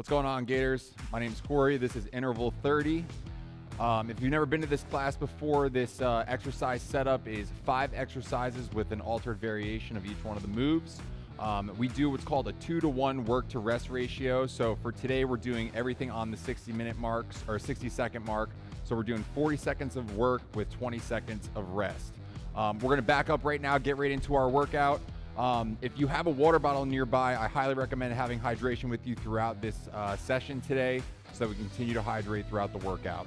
What's going on, Gators? My name is Cory. This is interval 30. If you've never been to this class before, this exercise setup is 5 exercises with an altered variation of each one of the moves. We do what's called a 2-to-1 work to rest ratio. So for today, we're doing everything on the 60-minute marks or 60-second mark. So we're doing 40 seconds of work with 20 seconds of rest. We're gonna back up right now, get right into our workout. If you have a water bottle nearby, I highly recommend having hydration with you throughout this session today so that we continue to hydrate throughout the workout.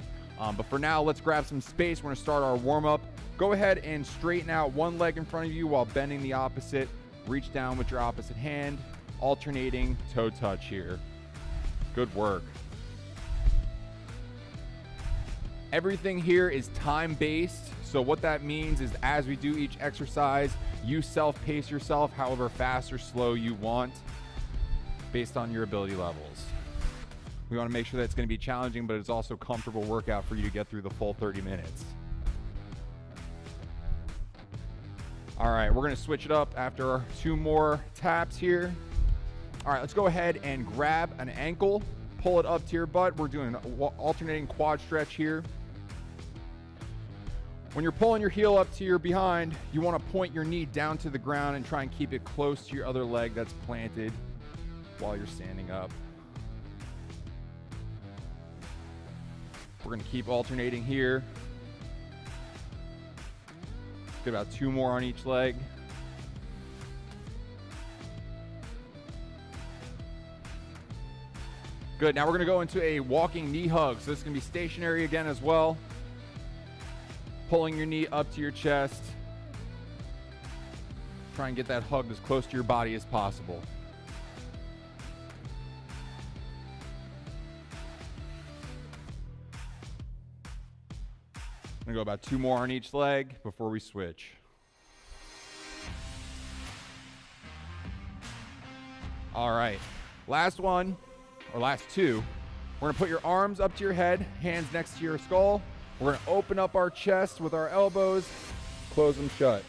But for now, let's grab some space. We're gonna start our warm-up. Go ahead and straighten out one leg in front of you while bending the opposite. Reach down with your opposite hand, alternating toe touch here. Good work. Everything here is time-based. So what that means is as we do each exercise, you self-pace yourself however fast or slow you want based on your ability levels. We want to make sure that it's going to be challenging, but it's also a comfortable workout for you to get through the full 30 minutes. All right, we're going to switch it up after 2 more taps here. All right, let's go ahead and grab an ankle, pull it up to your butt. We're doing an alternating quad stretch here. When you're pulling your heel up to your behind, you want to point your knee down to the ground and try and keep it close to your other leg that's planted while you're standing up. We're going to keep alternating here. Get about 2 more on each leg. Good, now we're going to go into a walking knee hug. So this is going to be stationary again as well. Pulling your knee up to your chest. Try and get that hug as close to your body as possible. I'm gonna go about 2 more on each leg before we switch. All right, last one, or last 2. We're gonna put your arms up to your head, hands next to your skull. We're gonna open up our chest with our elbows, close them shut.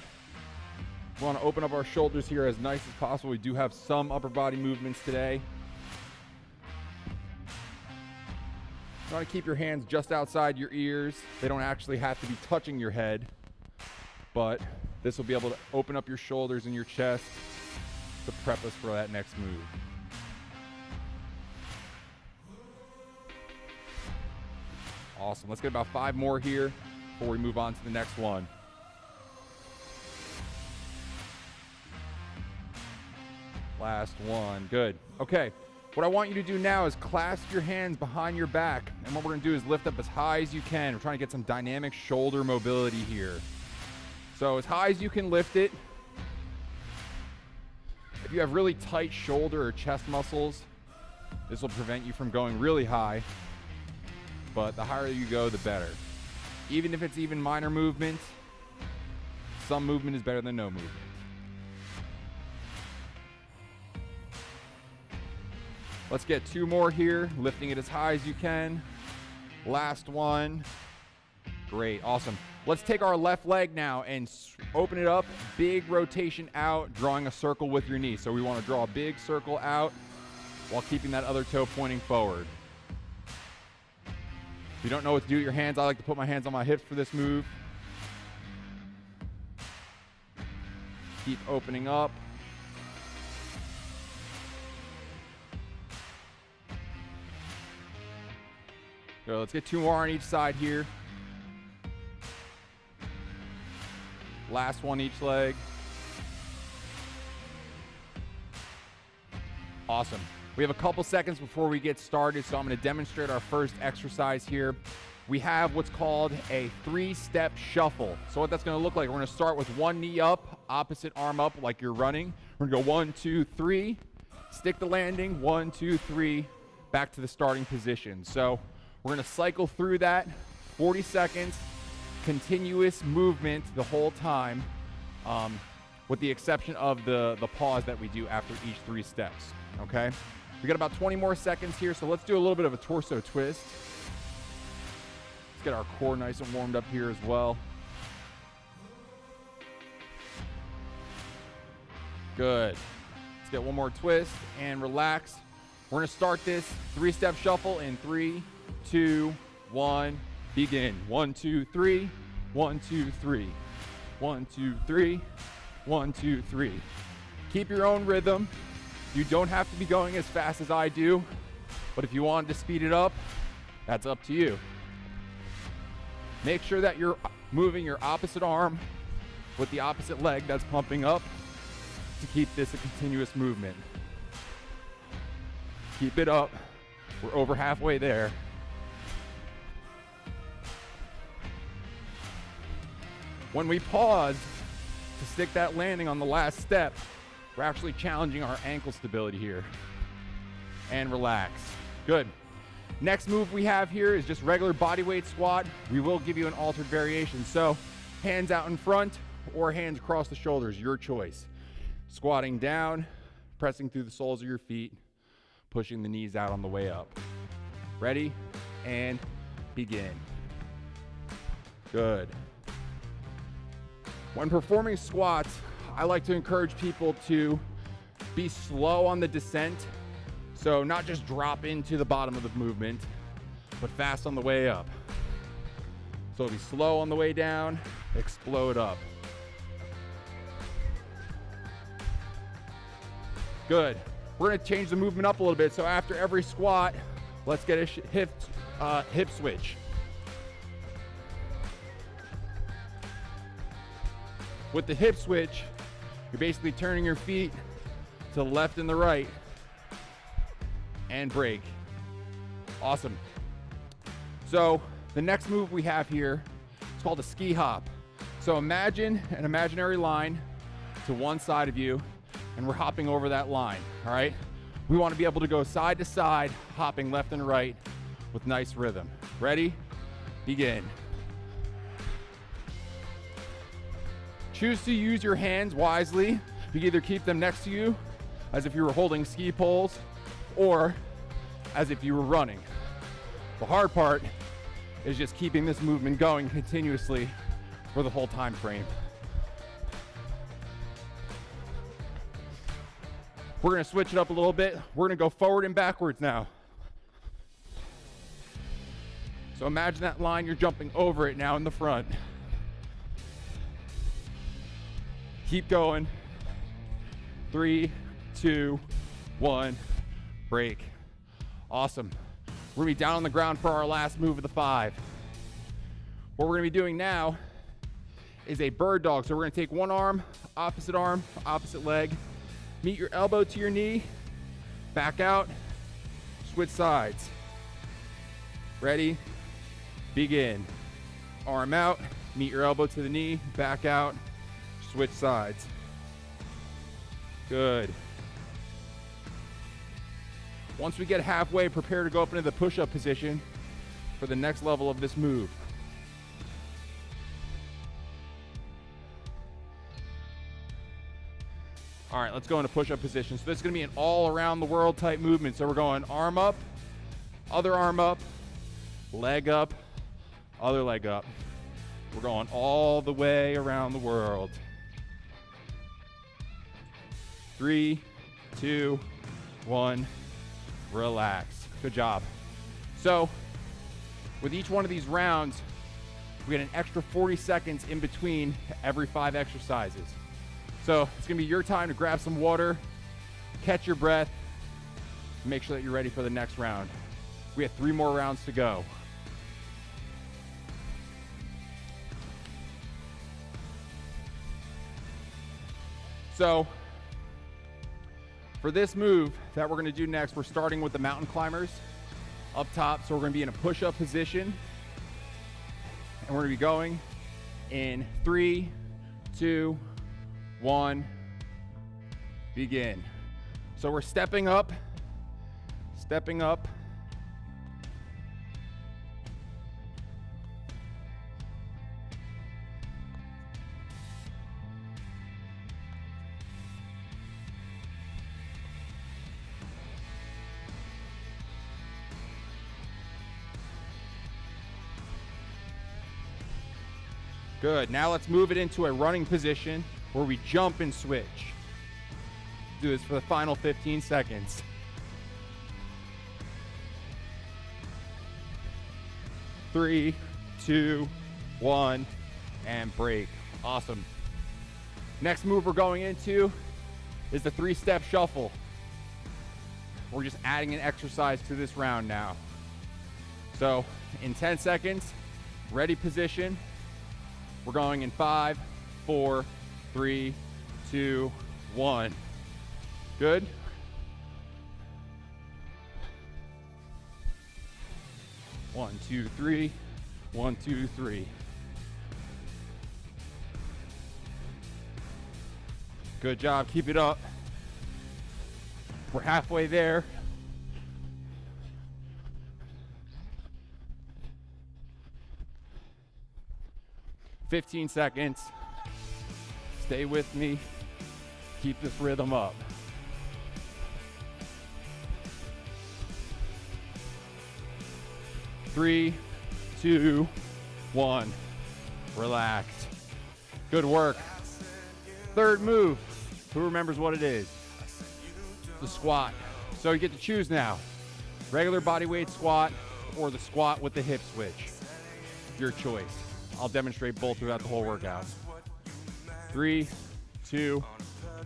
We wanna open up our shoulders here as nice as possible. We do have some upper body movements today. You wanna keep your hands just outside your ears. They don't actually have to be touching your head, but this will be able to open up your shoulders and your chest to prep us for that next move. Awesome, let's get about 5 more here before we move on to the next one. Last one, good. Okay, what I want you to do now is clasp your hands behind your back. And what we're gonna do is lift up as high as you can. We're trying to get some dynamic shoulder mobility here. So as high as you can lift it. If you have really tight shoulder or chest muscles, this will prevent you from going really high. But the higher you go, the better. Even if it's even minor movement, some movement is better than no movement. Let's get 2 more here, lifting it as high as you can. Last one. Great, awesome. Let's take our left leg now and open it up, big rotation out, drawing a circle with your knee. So we want to draw a big circle out while keeping that other toe pointing forward. If you don't know what to do with your hands, I like to put my hands on my hips for this move. Keep opening up. Good, let's get 2 more on each side here. Last one each leg. Awesome. We have a couple seconds before we get started, so I'm going to demonstrate our first exercise here. We have what's called a 3-step shuffle. So what that's going to look like, we're going to start with 1 knee up, opposite arm up like you're running. We're going to go 1, 2, 3, stick the landing, 1, 2, 3, back to the starting position. So we're going to cycle through that, 40 seconds, continuous movement the whole time, with the exception of the pause that we do after each 3 steps, okay? We got about 20 more seconds here, so let's do a little bit of a torso twist. Let's get our core nice and warmed up here as well. Good. Let's get one more twist and relax. We're gonna start this 3-step shuffle in 3, 2, 1, begin. 1, 2, 3, 1, 2, 3, 1, 2, 3, 1, 2, 3. Keep your own rhythm. You don't have to be going as fast as I do, but if you want to speed it up, that's up to you. Make sure that you're moving your opposite arm with the opposite leg that's pumping up to keep this a continuous movement. Keep it up. We're over halfway there. When we pause to stick that landing on the last step, we're actually challenging our ankle stability here. And relax. Good. Next move we have here is just regular bodyweight squat. We will give you an altered variation. So hands out in front or hands across the shoulders, your choice. Squatting down, pressing through the soles of your feet, pushing the knees out on the way up. Ready? And begin. Good. When performing squats, I like to encourage people to be slow on the descent. So not just drop into the bottom of the movement, but fast on the way up. So be slow on the way down, explode up. Good. We're gonna change the movement up a little bit. So after every squat, let's get a hip switch. With the hip switch, you're basically turning your feet to the left and the right and break. Awesome. So the next move we have here is called a ski hop. So imagine an imaginary line to one side of you, and we're hopping over that line, all right? We want to be able to go side to side, hopping left and right with nice rhythm. Ready? Begin. Choose to use your hands wisely. You can either keep them next to you as if you were holding ski poles or as if you were running. The hard part is just keeping this movement going continuously for the whole time frame. We're gonna switch it up a little bit. We're gonna go forward and backwards now. So imagine that line, you're jumping over it now in the front. Keep going. 3, 2, 1, break. Awesome. We're gonna be down on the ground for our last move of the 5. What we're gonna be doing now is a bird dog. So we're gonna take one arm, opposite leg, meet your elbow to your knee, back out, switch sides. Ready? Begin. Arm out, meet your elbow to the knee, back out, switch sides. Good. Once we get halfway, prepare to go up into the push-up position for the next level of this move. All right, let's go into push-up position. So this is gonna be an all around the world type movement. So we're going arm up, other arm up, leg up, other leg up. We're going all the way around the world. 3, 2, 1, relax. Good job. So with each one of these rounds, we get an extra 40 seconds in between every 5 exercises. So it's gonna be your time to grab some water, catch your breath, and make sure that you're ready for the next round. We have 3 more rounds to go. So for this move that we're gonna do next, we're starting with the mountain climbers up top. So we're gonna be in a push-up position, and we're gonna be going in 3, 2, 1, begin. So we're stepping up, Good. Now let's move it into a running position where we jump and switch. Do this for the final 15 seconds. 3, 2, 1, and break. Awesome. Next move we're going into is the 3-step shuffle. We're just adding an exercise to this round now. So in 10 seconds, ready position. We're going in 5, 4, 3, 2, 1. Good? One, two, three. 1, 2, 3. Good job, keep it up. We're halfway there. "15 seconds. Stay with me. Keep this rhythm up. Three, 2, 1. Relax. Good work. Third move. Who remembers what it is? The squat. So you get to choose now. Regular bodyweight squat or the squat with the hip switch. Your choice. I'll demonstrate both throughout the whole workout. 3, 2,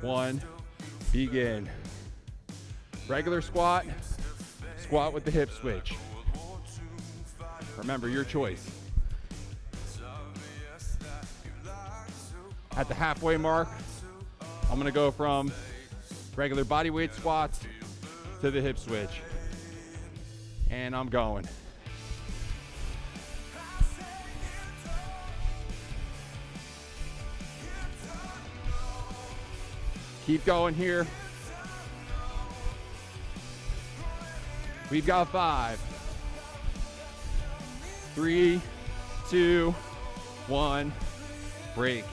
1. Begin. Regular squat. Squat with the hip switch. Remember, your choice. At the halfway mark, I'm gonna go from regular bodyweight squats to the hip switch. And I'm going. Keep going here. We've got 5, 3, 2, 1, break.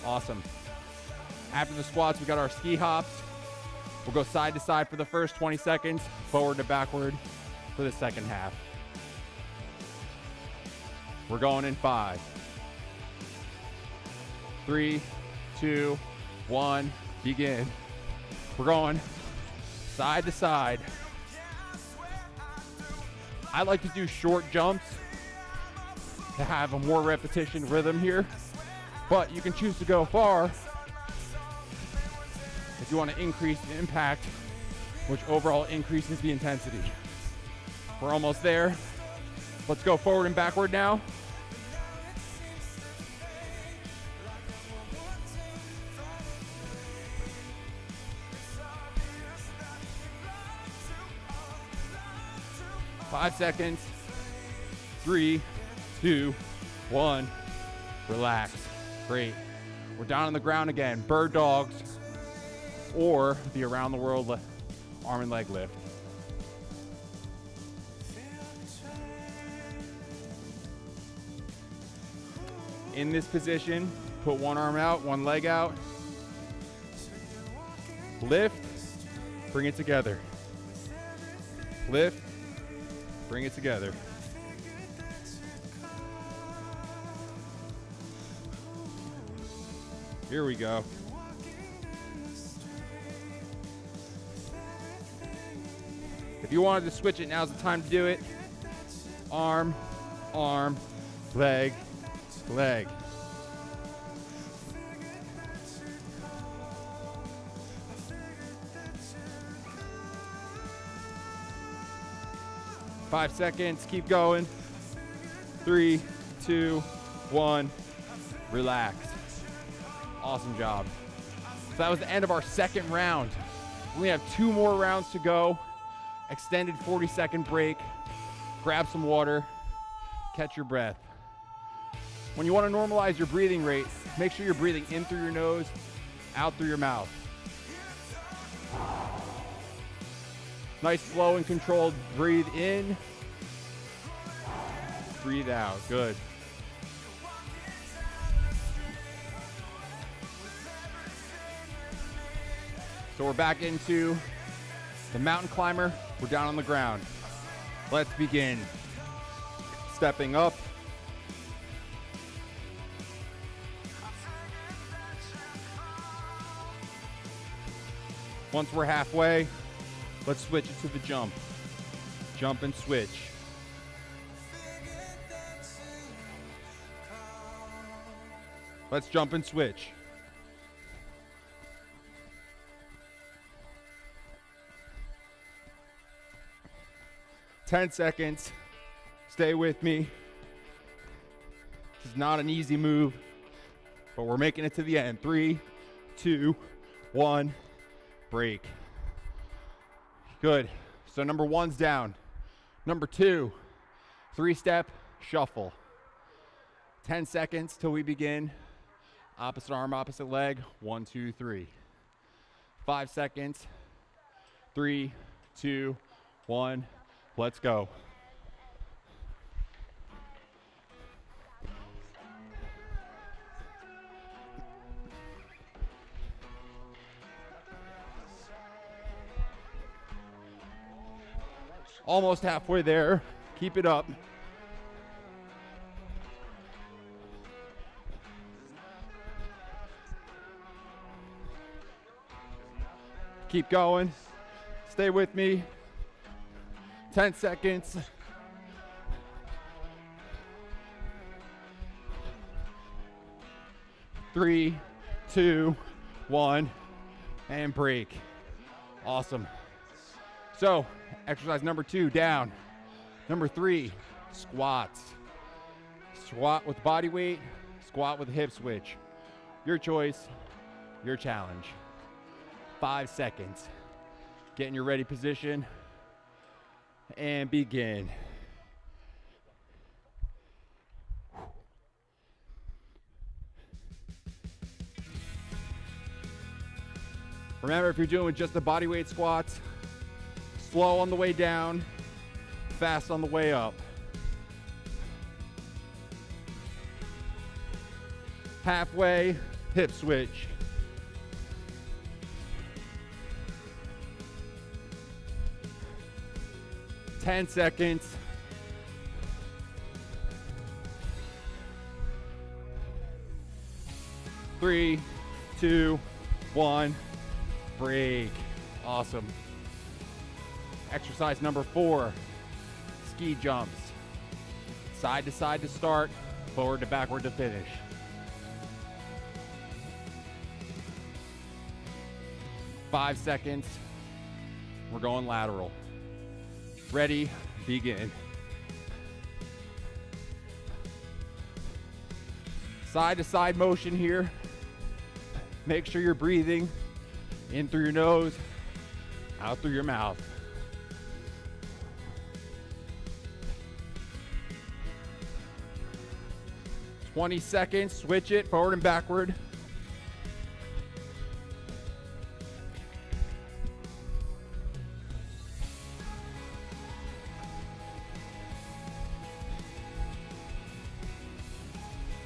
Awesome. After the squats, we got our ski hops. We'll go side to side for the first 20 seconds, forward to backward for the second half. We're going in 5, 3, 2, 1, begin. We're going side to side. I like to do short jumps to have a more repetition rhythm here, but you can choose to go far if you want to increase the impact, which overall increases the intensity. We're almost there. Let's go forward and backward now. Five seconds. 3, 2, 1. Relax. Great. We're down on the ground again. Bird dogs or the around the world arm and leg lift. In this position, put one arm out, one leg out. Lift, bring it together. Lift, bring it together. Here we go. If you wanted to switch it, now's the time to do it. Arm, arm, leg, leg. Five seconds, keep going. 3, 2, 1, relax. Awesome job. So that was the end of our second round. We only have 2 more rounds to go. Extended 40-second break. Grab some water, catch your breath. When you want to normalize your breathing rate, make sure you're breathing in through your nose, out through your mouth. Nice, slow and controlled breathe in, breathe out. Good. So we're back into the mountain climber. We're down on the ground. Let's begin. Stepping up. Once we're halfway, let's switch it to the jump. Jump and switch. Let's jump and switch. $10 seconds. Stay with me. This is not an easy move, but we're making it to the end. 3, 2, 1, break. Good. So number 1's down. Number 2, 3-step shuffle. 10 seconds till we begin. Opposite arm, opposite leg. 1, 2, 3. 5 seconds. 3, 2, 1. Let's go. Almost halfway there. Keep it up. Keep going. Stay with me. 10 seconds. Three, 2, 1, and break. Awesome. So, exercise number 2, down. Number 3, squats. Squat with body weight, squat with hip switch. Your choice, your challenge. 5 seconds. Get in your ready position and begin. Remember, if you're doing just the bodyweight squats, slow on the way down, fast on the way up. Halfway, hip switch. $10 seconds. Three, 2, 1, break. Awesome. Exercise number 4, ski jumps. Side to side to start, forward to backward to finish. $5 seconds. We're going lateral. Ready, begin. Side to side motion here. Make sure you're breathing in through your nose, out through your mouth. $20 seconds, switch it forward and backward.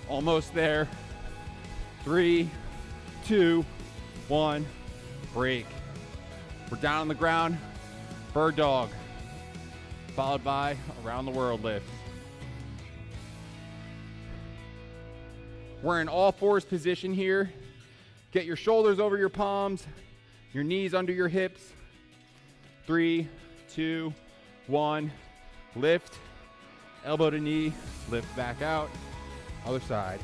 Almost there. 3, 2, 1, break. We're down on the ground, bird dog, followed by around the world lift. We're in all fours position here. Get your shoulders over your palms, your knees under your hips. 3, 2, 1, lift, elbow to knee, lift back out. Other side.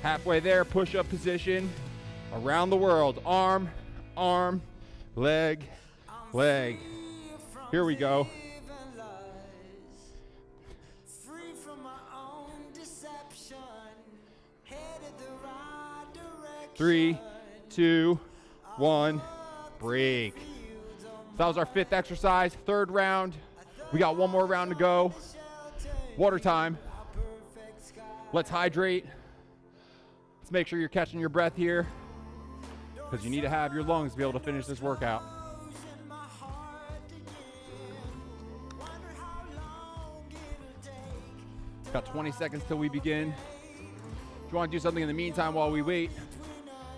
Halfway there, push-up position. Around the world. Arm, arm, leg, leg. Here we go. 3, 2, 1, break. So that was our 5th exercise, 3rd round. We got one more round to go. Water time. Let's hydrate. Let's make sure you're catching your breath here, because you need to have your lungs to be able to finish this workout. Got 20 seconds till we begin. If you want to do something in the meantime while we wait,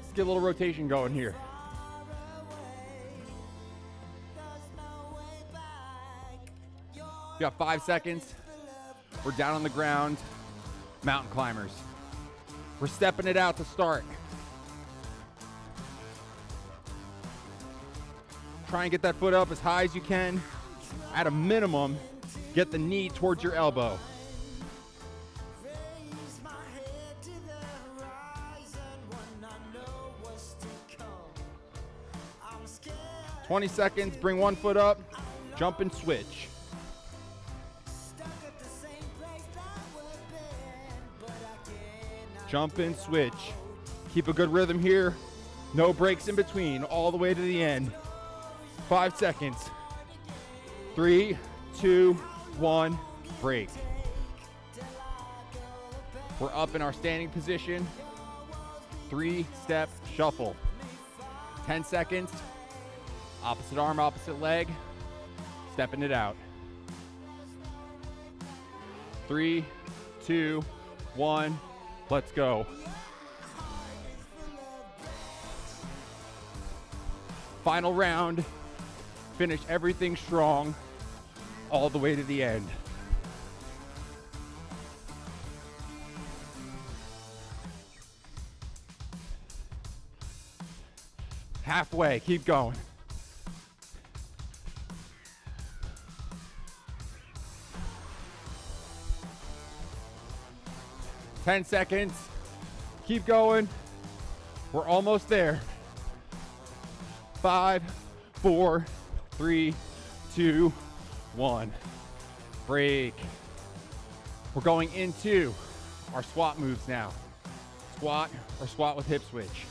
let's get a little rotation going here. We got 5 seconds. We're down on the ground. Mountain climbers. We're stepping it out to start. Try and get that foot up as high as you can. At a minimum, get the knee towards your elbow. 20 seconds, bring one foot up, jump and switch. Jump and switch. Keep a good rhythm here. No breaks in between, all the way to the end. 5 seconds. 3, 2, 1, break. We're up in our standing position. 3-step shuffle. 10 seconds. Opposite arm, opposite leg. Stepping it out. 3, 2, 1, let's go. Final round. Finish everything strong all the way to the end. Halfway, keep going. Ten seconds. Keep going. We're almost there. 5, 4, 3, 2, 1. Break. We're going into our squat moves now. Squat or squat with hip switch.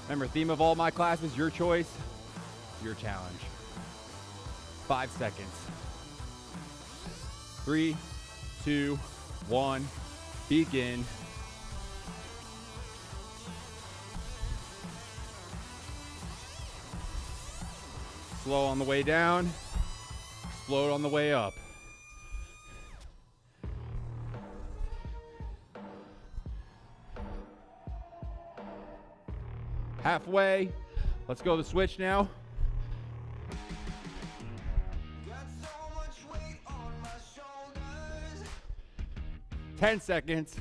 Remember, theme of all my classes, your choice, your challenge. 5 seconds. 3, 2, 1, begin. Slow on the way down, explode on the way up. Halfway, let's go to the switch now. 10 seconds.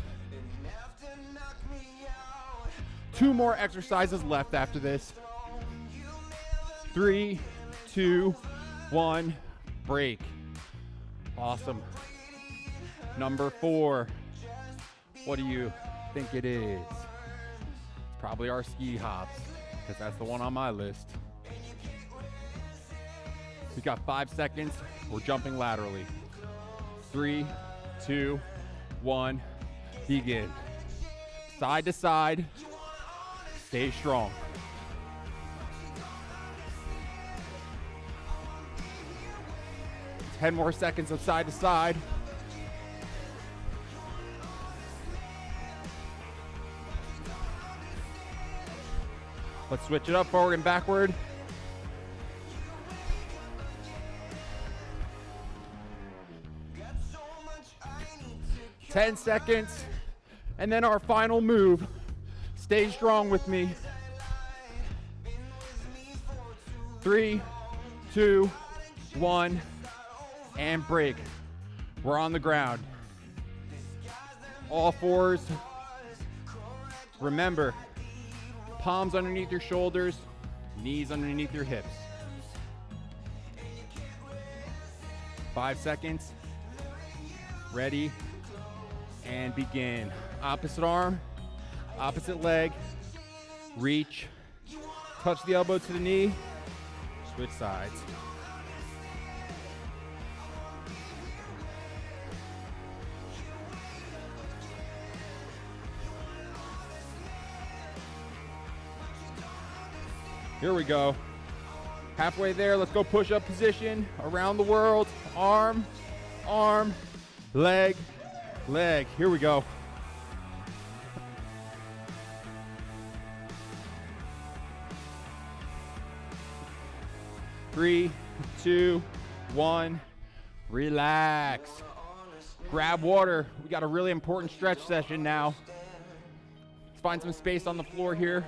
2 more exercises left after this. 3, 2, 1, break. Awesome. Number 4. What do you think it is? It's probably our ski hops, because that's the one on my list. We got 5 seconds. We're jumping laterally. 3, 2, 1, begin. Side to side. Stay strong. Ten more seconds of side to side. Let's switch it up, forward and backward. Ten seconds, and then our final move. Stay strong with me. 3, 2, 1, and break. We're on the ground. All fours. Remember, palms underneath your shoulders, knees underneath your hips. 5 seconds. Ready, and begin. Opposite arm, opposite leg, reach, touch the elbow to the knee, switch sides. Here we go. Halfway there, let's go push-up position, around the world, arm, arm, leg, leg. Here we go. Three, 2, 1, relax. Grab water. We got a really important stretch session now. Let's find some space on the floor here.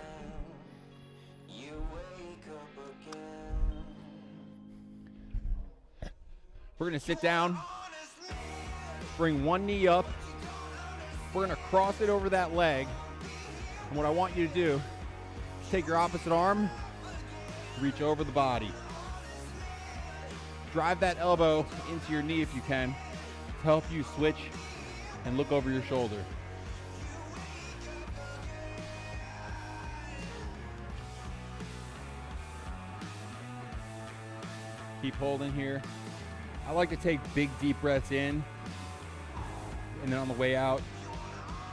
We're gonna sit down, bring one knee up, We're gonna cross it over that leg. And what I want you to do is take your opposite arm, reach over the body. Drive that elbow into your knee if you can to help you switch and look over your shoulder. Keep holding here. I like to take big, deep breaths in, and then on the way out,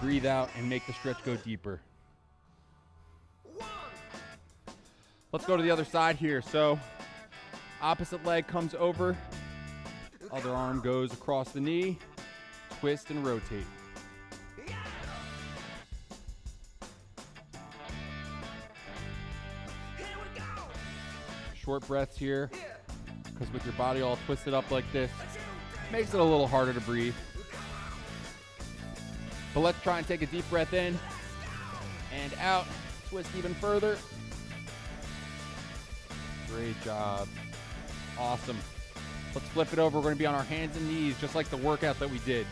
breathe out and make the stretch go deeper. Let's go to the other side here. So, opposite leg comes over, other arm goes across the knee, twist and rotate. Short breaths here, because with your body all twisted up like this, makes it a little harder to breathe. But let's try and take a deep breath in and out, twist even further. Great job. Awesome. Let's flip it over. We're going to be on our hands and knees, just like the workout that we did.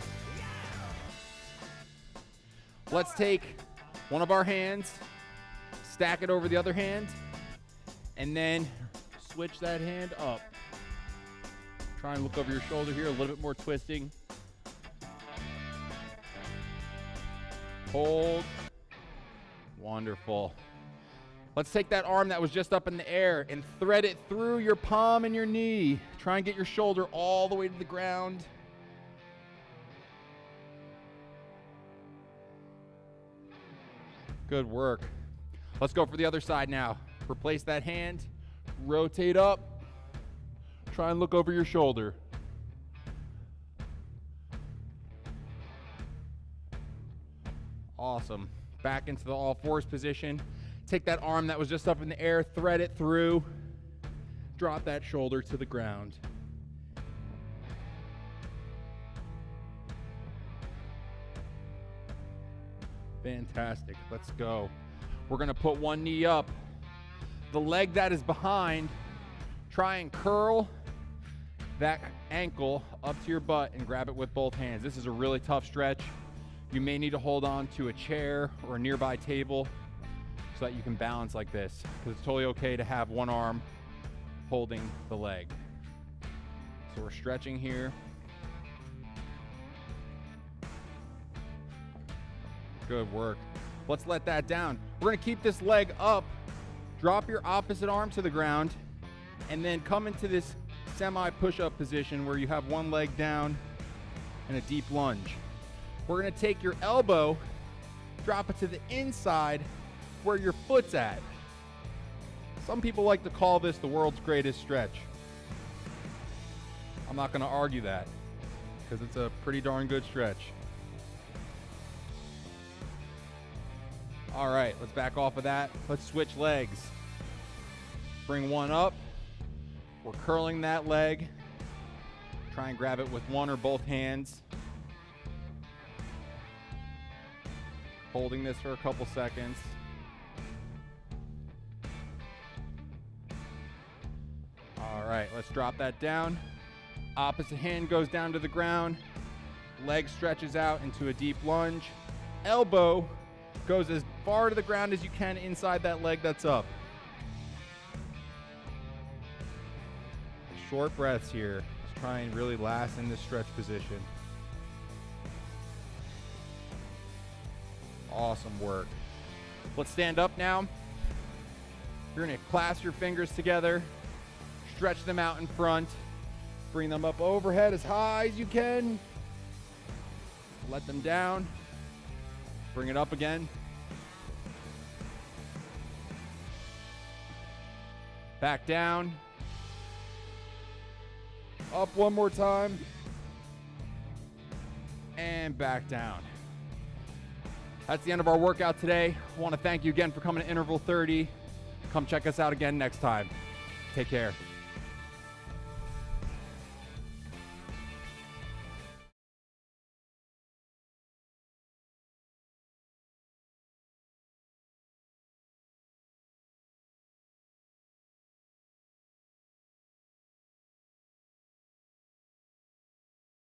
Let's take one of our hands, stack it over the other hand, and then switch that hand up. Try and look over your shoulder here, a little bit more twisting. Hold. Wonderful. Let's take that arm that was just up in the air and thread it through your palm and your knee. Try and get your shoulder all the way to the ground. Good work. Let's go for the other side now. Replace that hand, rotate up, try and look over your shoulder. Awesome. Back into the all fours position. Take that arm that was just up in the air, thread it through, drop that shoulder to the ground. Fantastic. Let's go. We're going to put one knee up. The leg that is behind, try and curl that ankle up to your butt and grab it with both hands. This is a really tough stretch. You may need to hold on to a chair or a nearby table so that you can balance like this, because it's totally okay to have one arm holding the leg. So we're stretching here. Good work. Let's let that down. We're gonna keep this leg up, drop your opposite arm to the ground, and then come into this semi-push-up position where you have one leg down and a deep lunge. We're gonna take your elbow, drop it to the inside where your foot's at. Some people like to call this the world's greatest stretch. I'm not gonna argue that, because it's a pretty darn good stretch. All right, let's back off of that. Let's switch legs. Bring one up. We're curling that leg. Try and grab it with one or both hands. Holding this for a couple seconds. All right, let's drop that down. Opposite hand goes down to the ground. Leg stretches out into a deep lunge. Elbow goes as far to the ground as you can inside that leg that's up. Short breaths here. Let's try and really last in this stretch position. Awesome work. Let's stand up now. You're gonna clasp your fingers together, stretch them out in front, bring them up overhead as high as you can. Let them down. Bring it up again. Back down. Up one more time. And back down. That's the end of our workout today. I want to thank you again for coming to Interval 30. Come check us out again next time. Take care.